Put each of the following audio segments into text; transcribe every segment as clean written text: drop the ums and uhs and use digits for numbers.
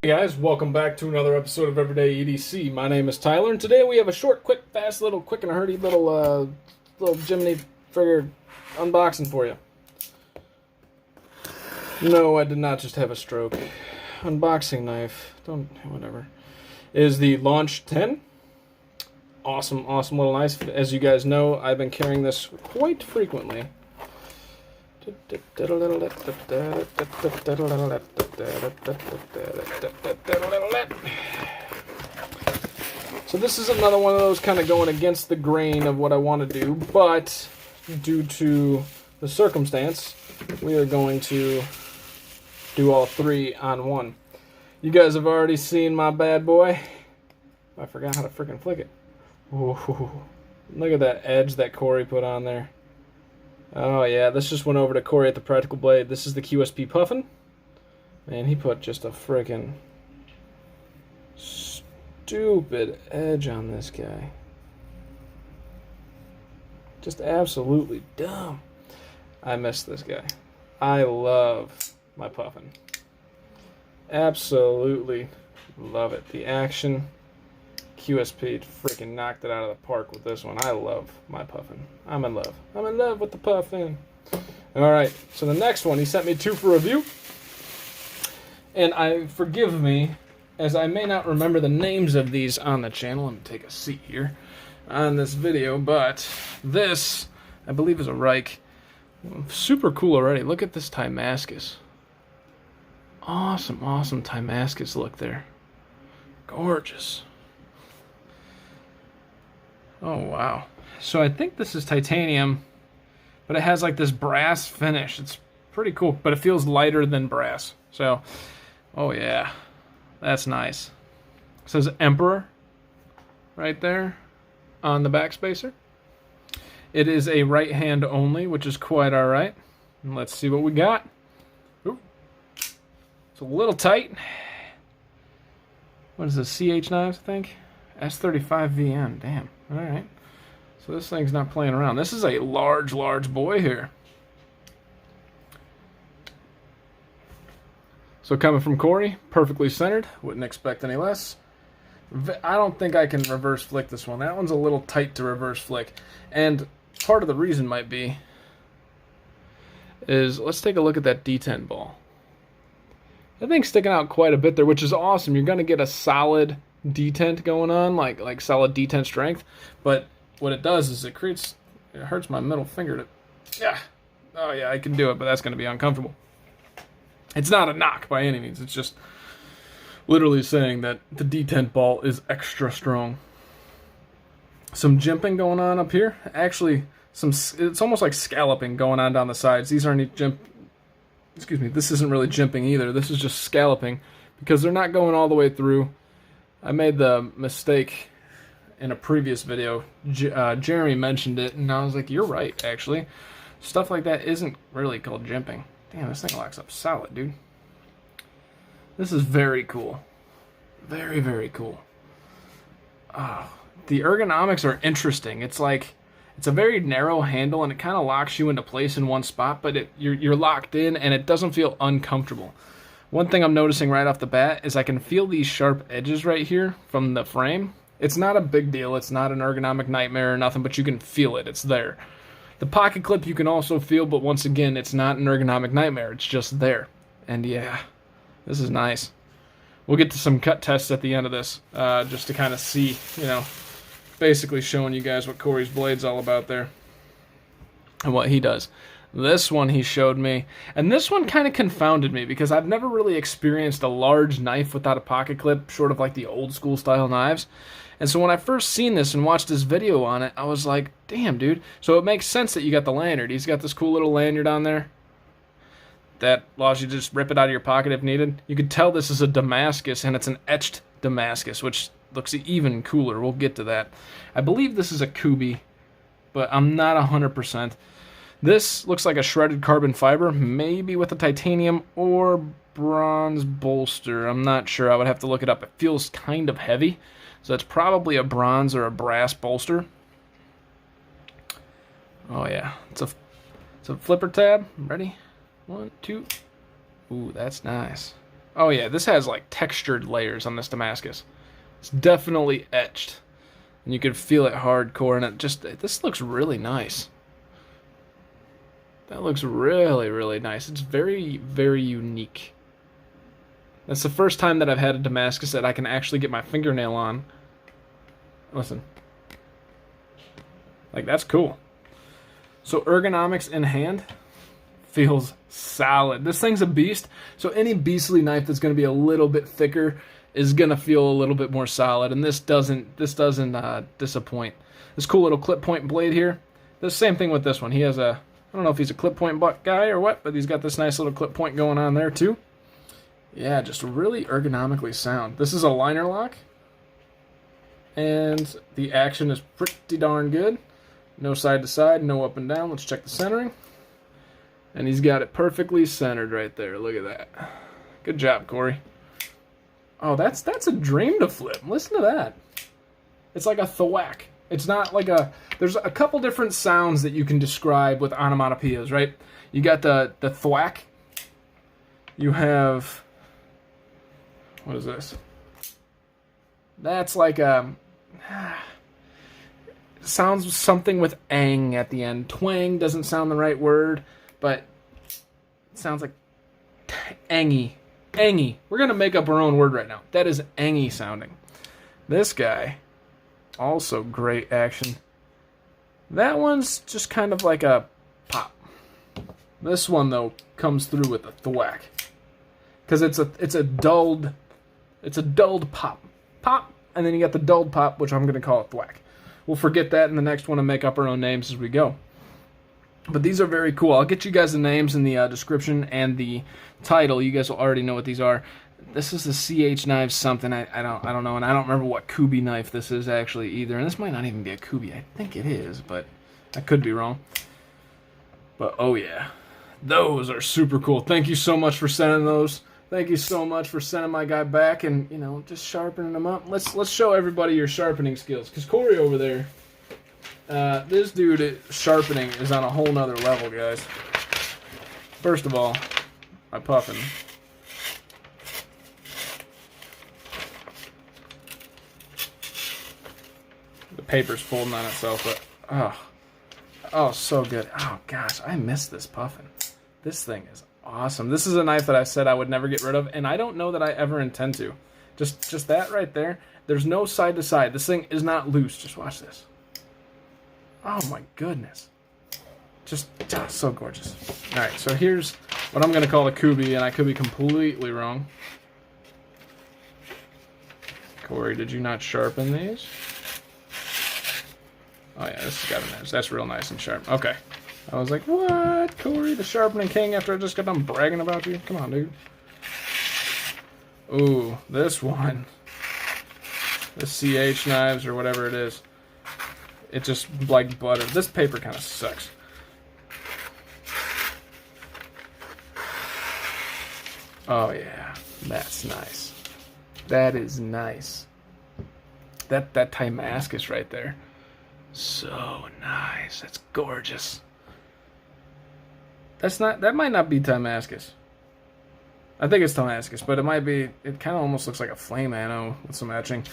Hey guys, welcome back to another episode of Everyday EDC. My name is Tyler, and today we have a short, quick, fast, quick and a hurdy little Jiminy Frigger unboxing for you. No, I did not just have a stroke. Unboxing knife, whatever, is the Launch 10. Awesome little knife. As you guys know, I've been carrying this quite frequently. So this is another one of those kind of going against the grain of what I want to do, but due to the circumstance, we are going to do all three on one. You guys have already seen my bad boy. I forgot how to freaking flick it. Ooh, look at that edge that Corey put on there. Oh yeah, this just went over to Corey at the Practical Blade. This is the QSP Puffin. Man, he put just a freaking stupid edge on this guy. Just absolutely dumb. I miss this guy. I love my Puffin. Absolutely love it. The action. QSP freaking knocked it out of the park with this one. I love my Puffin. I'm in love. I'm in love with the Puffin. Alright, so the next one, he sent me two for review. And forgive me, as I may not remember the names of these on the channel. Let me take a seat here on this video. But this, I believe, is a Reich. Super cool already. Look at this Timascus. Awesome Timascus look there. Gorgeous. Oh, wow. So I think this is titanium, but it has like this brass finish. It's pretty cool, but it feels lighter than brass. So, oh yeah, that's nice. It says Emperor right there on the back spacer. It is a right hand only, which is quite all right. And let's see what we got. Ooh. It's a little tight. What is this, CH knives, I think? S35VN, damn. Alright. So this thing's not playing around. This is a large boy here. So coming from Corey, perfectly centered. Wouldn't expect any less. I don't think I can reverse flick this one. That one's a little tight to reverse flick. And part of the reason might be is, let's take a look at that D10 ball. That thing's sticking out quite a bit there, which is awesome. You're going to get a solid detent going on, like solid detent strength, but what it does is it hurts my middle finger to, yeah, oh yeah, I can do it, but that's going to be uncomfortable. It's not a knock by any means, it's just literally saying that the detent ball is extra strong. Some jimping going on up here, actually it's almost like scalloping going on down the sides. These aren't this isn't really jimping either, this is just scalloping because they're not going all the way through. I made the mistake in a previous video. Jeremy mentioned it, and I was like, you're right, actually. Stuff like that isn't really called jimping. Damn, this thing locks up solid, dude. This is very cool. Very cool. Oh, the ergonomics are interesting. It's like, it's a very narrow handle, and it kind of locks you into place in one spot, but you're locked in, and it doesn't feel uncomfortable. One thing I'm noticing right off the bat is I can feel these sharp edges right here from the frame. It's not a big deal. It's not an ergonomic nightmare or nothing, but you can feel it. It's there. The pocket clip you can also feel, but once again, it's not an ergonomic nightmare. It's just there. And yeah, this is nice. We'll get to some cut tests at the end of this, just to kind of see, basically showing you guys what Corey's blade's all about there and what he does. This one he showed me, and this one kind of confounded me because I've never really experienced a large knife without a pocket clip, short of like the old school style knives. And so when I first seen this and watched this video on it, I was like, damn, dude. So it makes sense that you got the lanyard. He's got this cool little lanyard on there that allows you to just rip it out of your pocket if needed. You could tell this is a Damascus, and it's an etched Damascus, which looks even cooler. We'll get to that. I believe this is a Kubey, but I'm not 100%. This looks like a shredded carbon fiber, maybe with a titanium or bronze bolster. I'm not sure. I would have to look it up. It feels kind of heavy, so it's probably a bronze or a brass bolster. Oh yeah, it's a flipper tab. Ready? 1, 2. Ooh, that's nice. Oh yeah, this has like textured layers on this Damascus. It's definitely etched. And you can feel it hardcore, and this looks really nice. That looks really, really nice. It's very, very unique. That's the first time that I've had a Damascus that I can actually get my fingernail on. Listen. Like, that's cool. So ergonomics in hand feels solid. This thing's a beast, so any beastly knife that's going to be a little bit thicker is going to feel a little bit more solid, and this doesn't disappoint. This cool little clip point blade here, the same thing with this one. He has a, I don't know if he's a clip point butt guy or what, but he's got this nice little clip point going on there too. Yeah, just really ergonomically sound. This is a liner lock, and the action is pretty darn good. No side to side, no up and down. Let's check the centering. And he's got it perfectly centered right there. Look at that. Good job, Corey. Oh, that's a dream to flip. Listen to that. It's like a thwack. It's not like a... There's a couple different sounds that you can describe with onomatopoeias, right? You got the thwack. You have... What is this? That's like a... Sounds something with ang at the end. Twang doesn't sound the right word, but it sounds like angy. Angy. We're going to make up our own word right now. That is angy sounding. This guy, also great action. That one's just kind of like a pop. This one, though, comes through with a thwack. Because it's a dulled pop. Pop, and then you got the dulled pop, which I'm going to call a thwack. We'll forget that in the next one and make up our own names as we go. But these are very cool. I'll get you guys the names in the description and the title. You guys will already know what these are. This is the CH knife something. I don't know, and I don't remember what Kubey knife this is actually either. And this might not even be a Kubey. I think it is, but I could be wrong. But oh yeah, those are super cool. Thank you so much for sending those. Thank you so much for sending my guy back and, you know, just sharpening them up. Let's show everybody your sharpening skills. Because Corey over there, this dude sharpening is on a whole nother level, guys. First of all, my Puffin. The paper's folding on itself, but, oh, so good. Oh, gosh, I miss this Puffin. This thing is awesome. This is a knife that I said I would never get rid of, and I don't know that I ever intend to. Just that right there. There's no side to side. This thing is not loose. Just watch this. Oh my goodness. Just so gorgeous. Alright, so here's what I'm going to call a Kubey, and I could be completely wrong. Corey, did you not sharpen these? Oh yeah, this has got an edge. That's real nice and sharp. Okay. I was like, what? Corey, the sharpening king, after I just got done bragging about you? Come on, dude. Ooh, this one. The CH knives or whatever it is. It just like butter. This paper kind of sucks. Oh yeah, that's nice. That is nice. That Damascus right there. So nice. That's gorgeous. That might not be Damascus. I think it's Damascus, but it might be, it kind of almost looks like a flame anno with some etching.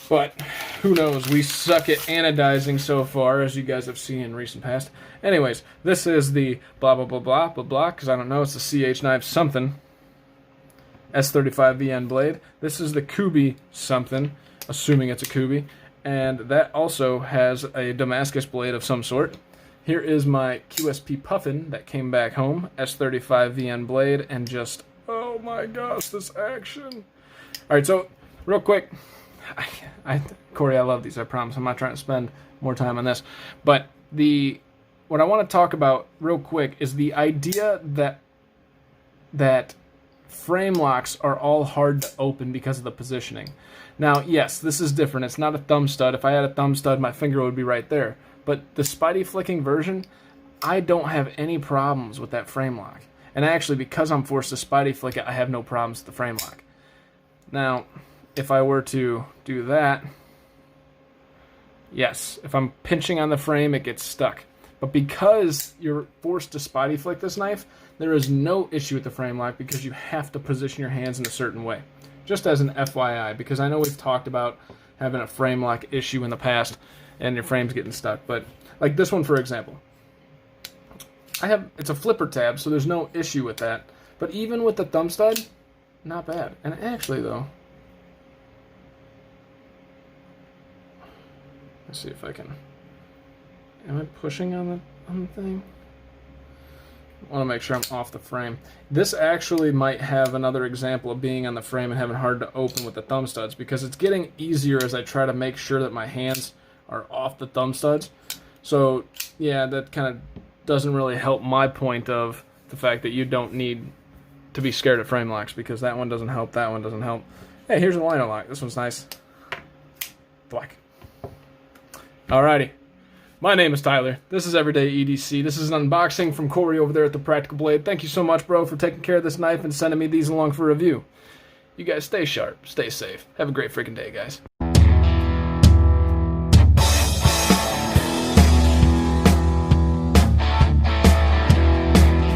But who knows? We suck at anodizing so far, as you guys have seen in recent past. Anyways, this is the blah blah blah blah blah blah, because I don't know, it's the CH knife something. S35 VN blade. This is the Kubey something, assuming it's a Kubey. And that also has a Damascus blade of some sort. Here is my QSP Puffin that came back home, S35 VN blade, and just, oh my gosh, this action. Alright, so, real quick, Corey, I love these, I promise. I'm not trying to spend more time on this. But what I want to talk about real quick is the idea that frame locks are all hard to open because of the positioning. Now, yes, this is different. It's not a thumb stud. If I had a thumb stud, my finger would be right there. But the Spidey flicking version, I don't have any problems with that frame lock. And actually, because I'm forced to Spidey flick it, I have no problems with the frame lock. Now, if I were to do that, yes, if I'm pinching on the frame, it gets stuck. But because you're forced to spidey flick this knife, there is no issue with the frame lock because you have to position your hands in a certain way. Just as an FYI, because I know we've talked about having a frame lock issue in the past and your frame's getting stuck. But like this one, for example, it's a flipper tab, so there's no issue with that. But even with the thumb stud, not bad. And actually, though, let's see if I can. Am I pushing on the thing? I want to make sure I'm off the frame. This actually might have another example of being on the frame and having hard to open with the thumb studs, because it's getting easier as I try to make sure that my hands are off the thumb studs. So yeah, that kind of doesn't really help my point of the fact that you don't need to be scared of frame locks, because that one doesn't help, that one doesn't help. Hey, here's a lino lock. This one's nice. Black. Alrighty. My name is Tyler. This is Everyday EDC. This is an unboxing from Corey over there at the Practical Blade. Thank you so much, bro, for taking care of this knife and sending me these along for review. You guys stay sharp, stay safe. Have a great freaking day, guys.